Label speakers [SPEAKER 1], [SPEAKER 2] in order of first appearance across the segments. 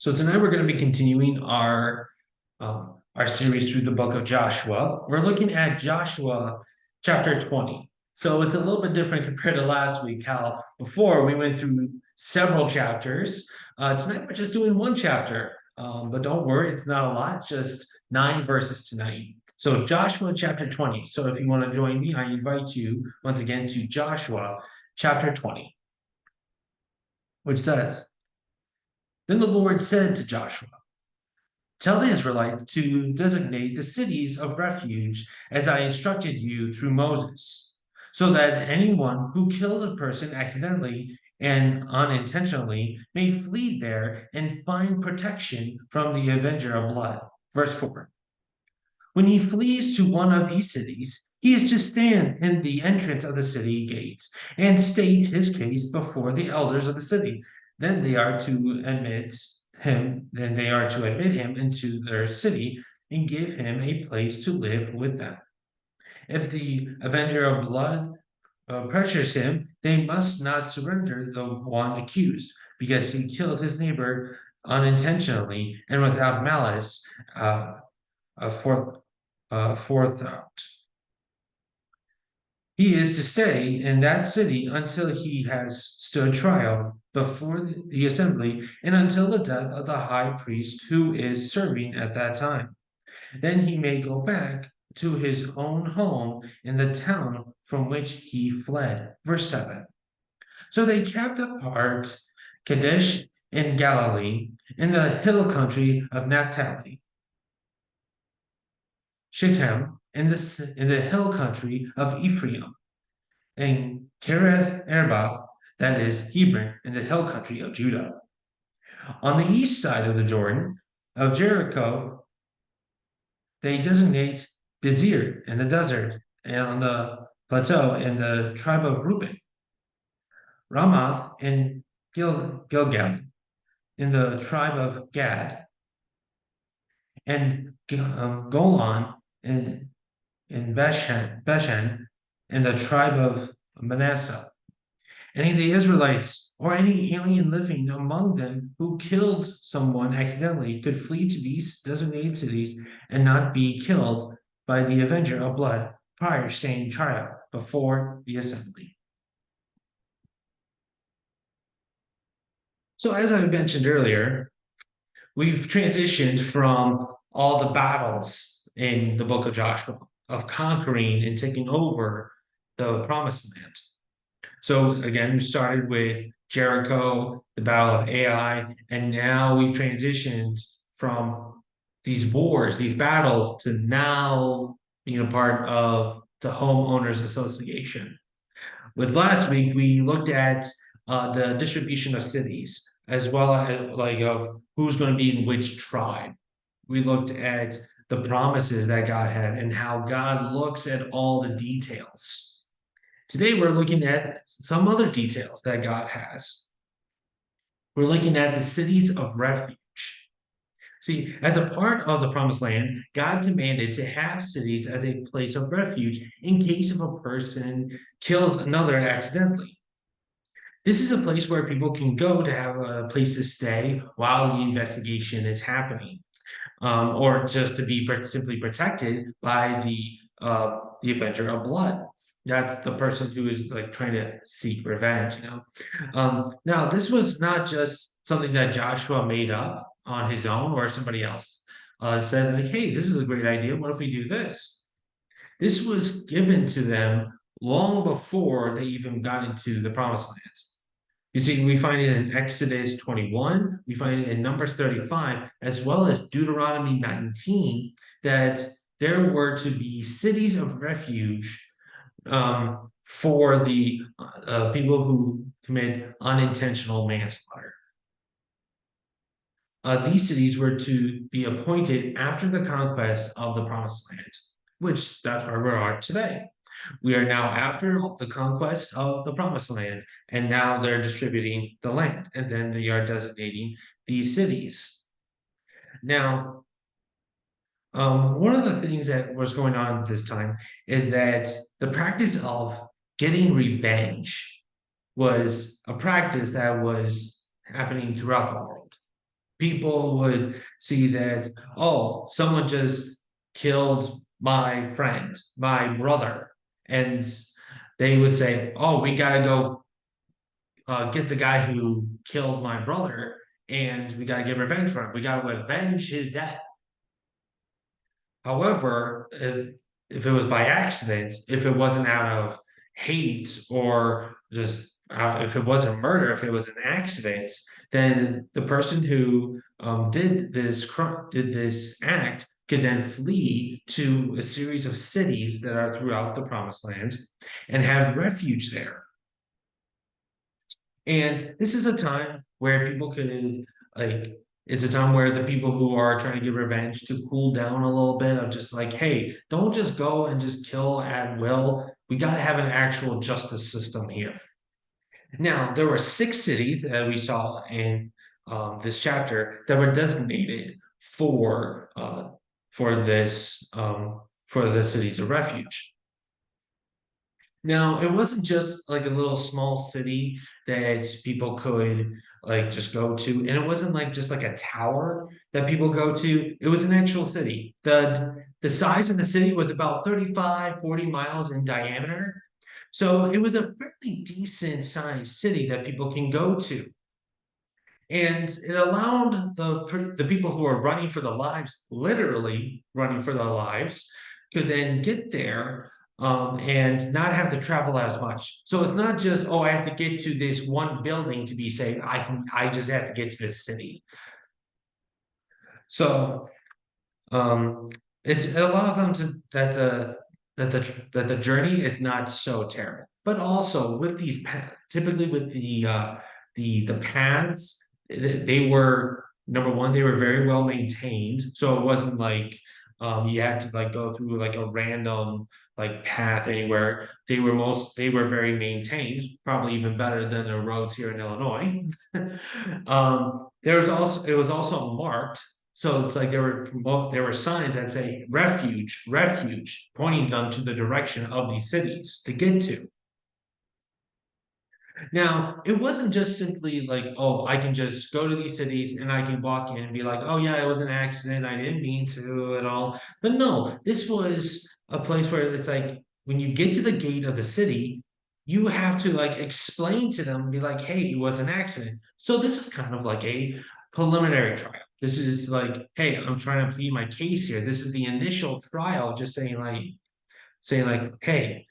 [SPEAKER 1] So tonight we're going to be continuing our series through the book of Joshua. We're looking at Joshua chapter 20. So it's a little bit different compared to last week, how before we went through several chapters. Tonight we're just doing one chapter, but don't worry, it's not a lot, it's just 9 verses tonight. So Joshua chapter 20. So if you want to join me, I invite you once again to Joshua chapter 20, which says, Then the Lord said to Joshua, Tell the Israelites to designate the cities of refuge as I instructed you through Moses, so that anyone who kills a person accidentally and unintentionally may flee there and find protection from the avenger of blood. Verse 4. When he flees to one of these cities, he is to stand in the entrance of the city gates and state his case before the elders of the city. Then they are to admit him into their city and give him a place to live with them. If the avenger of blood pressures him, they must not surrender the one accused, because he killed his neighbor unintentionally and without malice forethought. He is to stay in that city until he has stood trial before the assembly and until the death of the high priest who is serving at that time. Then he may go back to his own home in the town from which he fled. Verse 7. So they kept apart Kadesh in Galilee, in the hill country of Naphtali, Shittim in the hill country of Ephraim, and Kereth Arba, that is Hebron, in the hill country of Judah. On the east side of the Jordan of Jericho, they designate Bezir in the desert, and on the plateau in the tribe of Reuben, Ramath and Gilgal in the tribe of Gad, and Golan in Bashan in the tribe of Manasseh. Any of the Israelites or any alien living among them who killed someone accidentally could flee to these designated cities and not be killed by the avenger of blood prior to standing trial before the assembly. So, as I mentioned earlier, we've transitioned from all the battles in the book of Joshua, of conquering and taking over the promised land. So again, we started with Jericho, the Battle of Ai, and now we've transitioned from these wars, these battles, to now being a part of the Homeowners Association. With last week, we looked at the distribution of cities, as well as like of who's going to be in which tribe. We looked at the promises that God had and how God looks at all the details. Today, we're looking at some other details that God has. We're looking at the cities of refuge. See, as a part of the promised land, God commanded to have cities as a place of refuge in case of a person kills another accidentally. This is a place where people can go to have a place to stay while the investigation is happening, or just to be simply protected by the avenger of blood. That's the person who is like trying to seek revenge. Now, this was not just something that Joshua made up on his own or somebody else said, like, hey, this is a great idea. What if we do this? This was given to them long before they even got into the promised land. You see, we find it in Exodus 21, we find it in Numbers 35, as well as Deuteronomy 19, that there were to be cities of refuge for the people who commit unintentional manslaughter. These cities were to be appointed after the conquest of the Promised Land, which that's where we are today. We are now after the conquest of the Promised Land, and now they're distributing the land, and then they are designating these cities. Now, one of the things that was going on this time is that the practice of getting revenge was a practice that was happening throughout the world. People would see that, oh, someone just killed my friend, my brother, and they would say, oh, we got to go get the guy who killed my brother, and we got to get revenge for him. We got to avenge his death. However, if it was by accident, if it wasn't out of hate or just if it wasn't murder, if it was an accident, then the person who did this act could then flee to a series of cities that are throughout the Promised Land and have refuge there. And this is a time where people could like it's a time where the people who are trying to get revenge to cool down a little bit of just like, hey, don't just go and just kill at will. We got to have an actual justice system here. Now, there were six cities that we saw in this chapter that were designated for this for the cities of refuge. Now, it wasn't just like a little small city that people could like just go to, and it wasn't like just like a tower that people go to. It was an actual city. The size of the city was about 35, 40 miles in diameter. So it was a fairly decent sized city that people can go to. And it allowed the people who are running for their lives, literally running for their lives, to then get there and not have to travel as much. So it's not just, oh, I have to get to this one building to be safe. I just have to get to this city. So um, it allows them to that the journey is not so terrible. But also with these typically with the paths, they were number one, they were very well maintained. So it wasn't like you had to like go through like a random like path anywhere. They were very maintained, probably even better than the roads here in Illinois. There was also it was also marked, so it's like there were signs that say refuge, refuge, pointing them to the direction of these cities to get to. Now, it wasn't just simply like, oh, I can just go to these cities and I can walk in and be like, oh yeah, it was an accident. I didn't mean to at all. But no, this was a place where it's like when you get to the gate of the city, you have to like explain to them, be like, hey, it was an accident. So this is kind of like a preliminary trial. This is like, hey, I'm trying to plead my case here. This is the initial trial, just saying like, hey,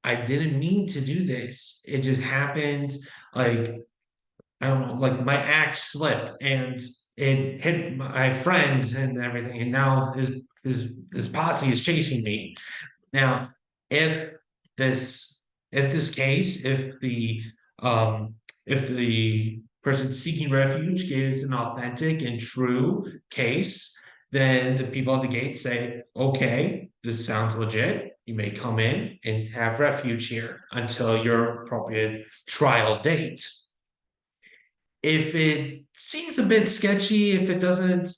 [SPEAKER 1] I didn't mean to do this. It just happened. Like, I don't know, like my axe slipped and it hit my friend and everything. And now his posse is chasing me. Now, if this if this case, um if the person seeking refuge gives an authentic and true case, then the people at the gate say, okay, this sounds legit. You may come in and have refuge here until your appropriate trial date. If it seems a bit sketchy, if it doesn't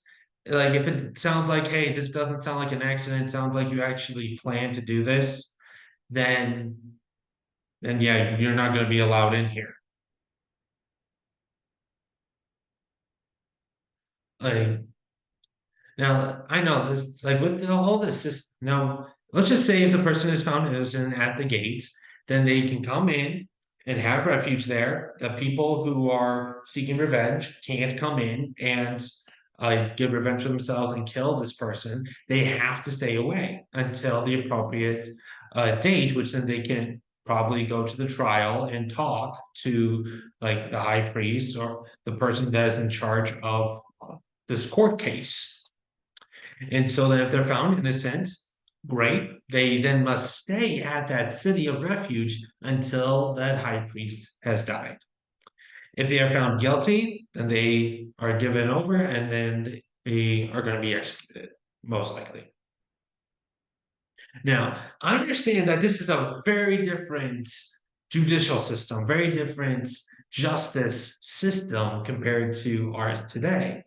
[SPEAKER 1] like if it sounds like, hey, this doesn't sound like an accident, it sounds like you actually plan to do this, then yeah, you're not going to be allowed in here. Like now, I know this, like with all this, just now, let's just say if the person is found innocent at the gates, then they can come in and have refuge there. The people who are seeking revenge can't come in and get revenge for themselves and kill this person. They have to stay away until the appropriate date, which then they can probably go to the trial and talk to like the high priest or the person that is in charge of this court case. And so then if they're found innocent, great. They then must stay at that city of refuge until that high priest has died. If they are found guilty, then they are given over and then they are going to be executed, most likely. Now, I understand that this is a very different judicial system, very different justice system compared to ours today.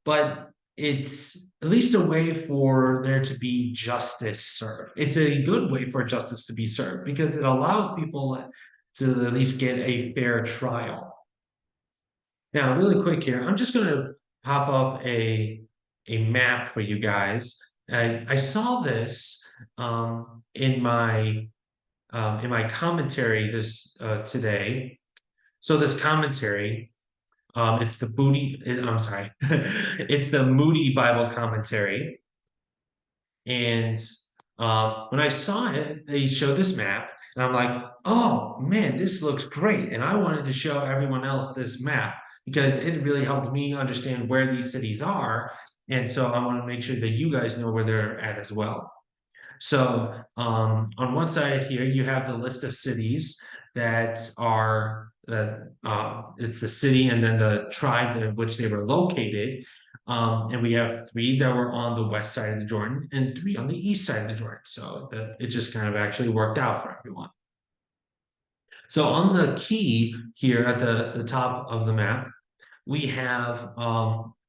[SPEAKER 1] But it's at least a way for there to be justice served. It's a good way for justice to be served because it allows people to at least get a fair trial. Now, really quick here, I'm just going to pop up a map for you guys. I saw this in my commentary this today. So this commentary, it's the Booty. I'm sorry, it's the Moody Bible commentary. And when I saw it, they showed this map, and I'm like, oh man, this looks great. And I wanted to show everyone else this map because it really helped me understand where these cities are. And so I want to make sure that you guys know where they're at as well. So on one side here, you have the list of cities that are it's the city and then the tribe in which they were located. And we have three that were on the west side of the Jordan and three on the east side of the Jordan. So that it just kind of actually worked out for everyone. So on the key here at the top of the map, we have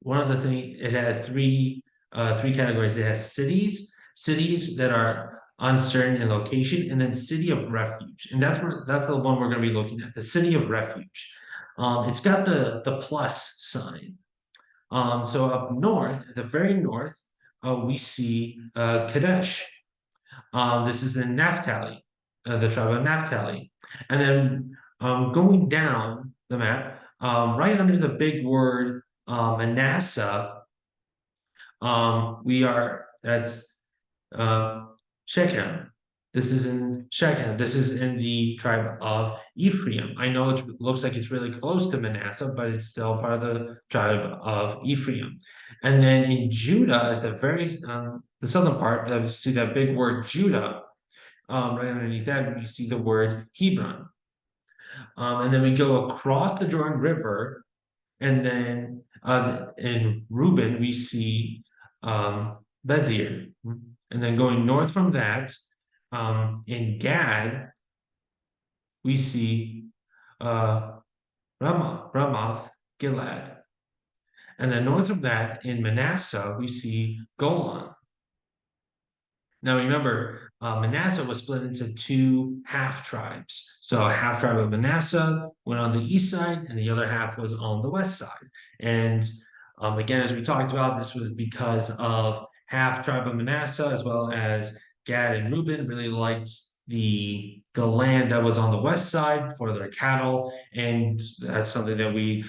[SPEAKER 1] one of the things. It has three categories. It has cities that are uncertain in location, and then city of refuge, and that's the one we're going to be looking at. The city of refuge. It's got the plus sign. So up north, at the very north, we see Kadesh. This is in Naphtali, the tribe of Naphtali. And then going down the map, right under the big word Manasseh, that's uh, Shechem. This is in Shechem. This is in the tribe of Ephraim. I know it looks like it's really close to Manasseh, but it's still part of the tribe of Ephraim. And then in Judah, at the very the southern part, you see that big word Judah. Right underneath that, we see the word Hebron. And then we go across the Jordan River, and then in Reuben, we see Bezer. And then going north from that, in Gad, we see uh, Ramoth Gilead. And then north of that, in Manasseh, we see Golan. Now remember, Manasseh was split into two half tribes. So a half tribe of Manasseh went on the east side, and the other half was on the west side. And again, as we talked about, this was because of half tribe of Manasseh as well as Gad and Reuben really liked the land that was on the west side for their cattle, and that's something that we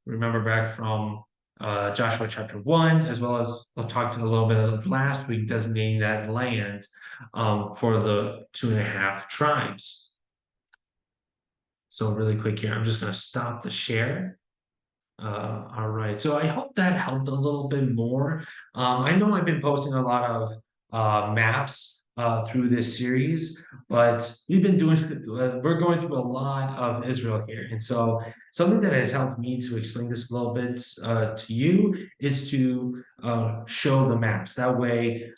[SPEAKER 1] remember back from Joshua chapter 1, as well as we'll talk a little bit of last week, designating that land for the 2.5 tribes. So really quick here, I'm just going to stop the share. All right, so I hope that helped a little bit more. I know I've been posting a lot of maps through this series, but we're going through a lot of Israel here. And so something that has helped me to explain this a little bit to you is to show the maps. That way,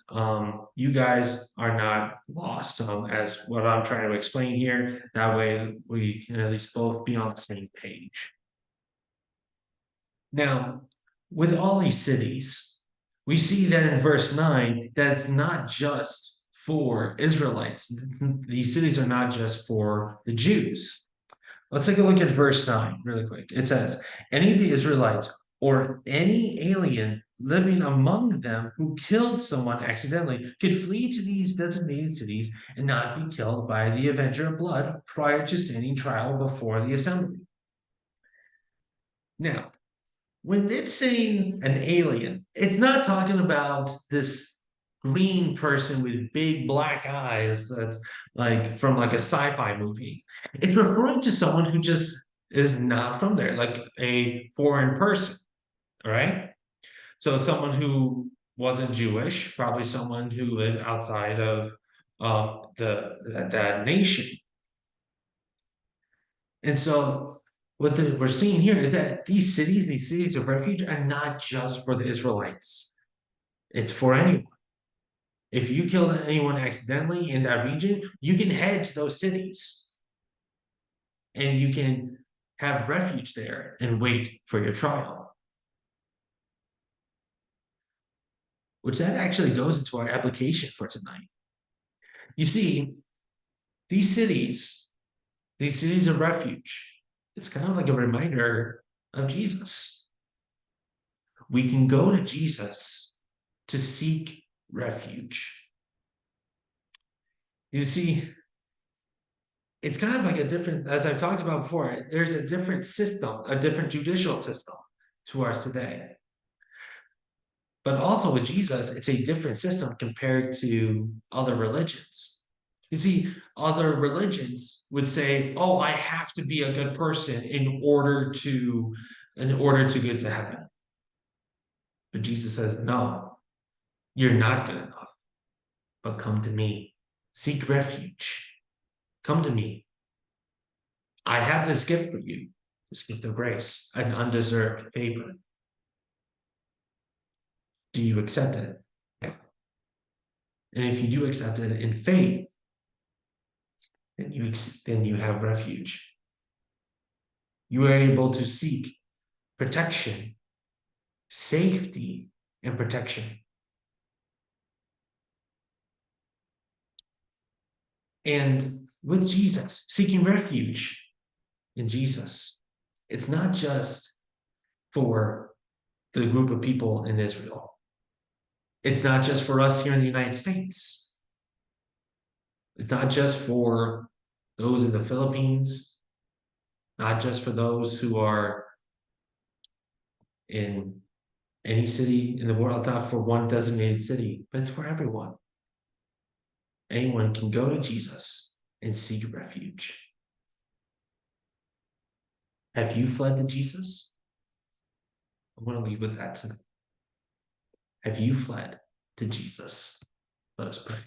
[SPEAKER 1] you guys are not lost as what I'm trying to explain here. That way, we can at least both be on the same page. Now, with all these cities, we see that in verse 9 that it's not just for Israelites. These cities are not just for the Jews. Let's take a look at verse 9 really quick. It says, any of the Israelites or any alien living among them who killed someone accidentally could flee to these designated cities and not be killed by the avenger of blood prior to standing trial before the assembly. Now, when it's saying an alien, it's not talking about this green person with big black eyes that's like from like a sci-fi movie. It's referring to someone who just is not from there, like a foreign person, all right? So someone who wasn't Jewish, probably someone who lived outside of that nation. And so we're seeing here is that these cities of refuge are not just for the Israelites. It's for anyone. If you killed anyone accidentally in that region, you can head to those cities and you can have refuge there and wait for your trial. Which that actually goes into our application for tonight. You see, these cities of refuge, it's kind of like a reminder of Jesus. we can go to Jesus to seek refuge. You see, it's kind of like a different, as I've talked about before, there's a different system, a different judicial system to ours today. But also with Jesus, it's a different system compared to other religions. You see, other religions would say, "Oh, I have to be a good person in order to get to heaven." But Jesus says, "No, you're not good enough. But come to me. Seek refuge. Come to me. I have this gift for you, this gift of grace, an undeserved favor. Do you accept it? And if you do accept it in faith, then you have refuge. You are able to seek protection, safety, and protection. And with Jesus, seeking refuge in Jesus, it's not just for the group of people in Israel. It's not just for us here in the United States. It's not just for those in the Philippines, not just for those who are in any city in the world, not for one designated city, but it's for everyone. Anyone can go to Jesus and seek refuge. Have you fled to Jesus? I want to leave with that tonight. Have you fled to Jesus? Let us pray.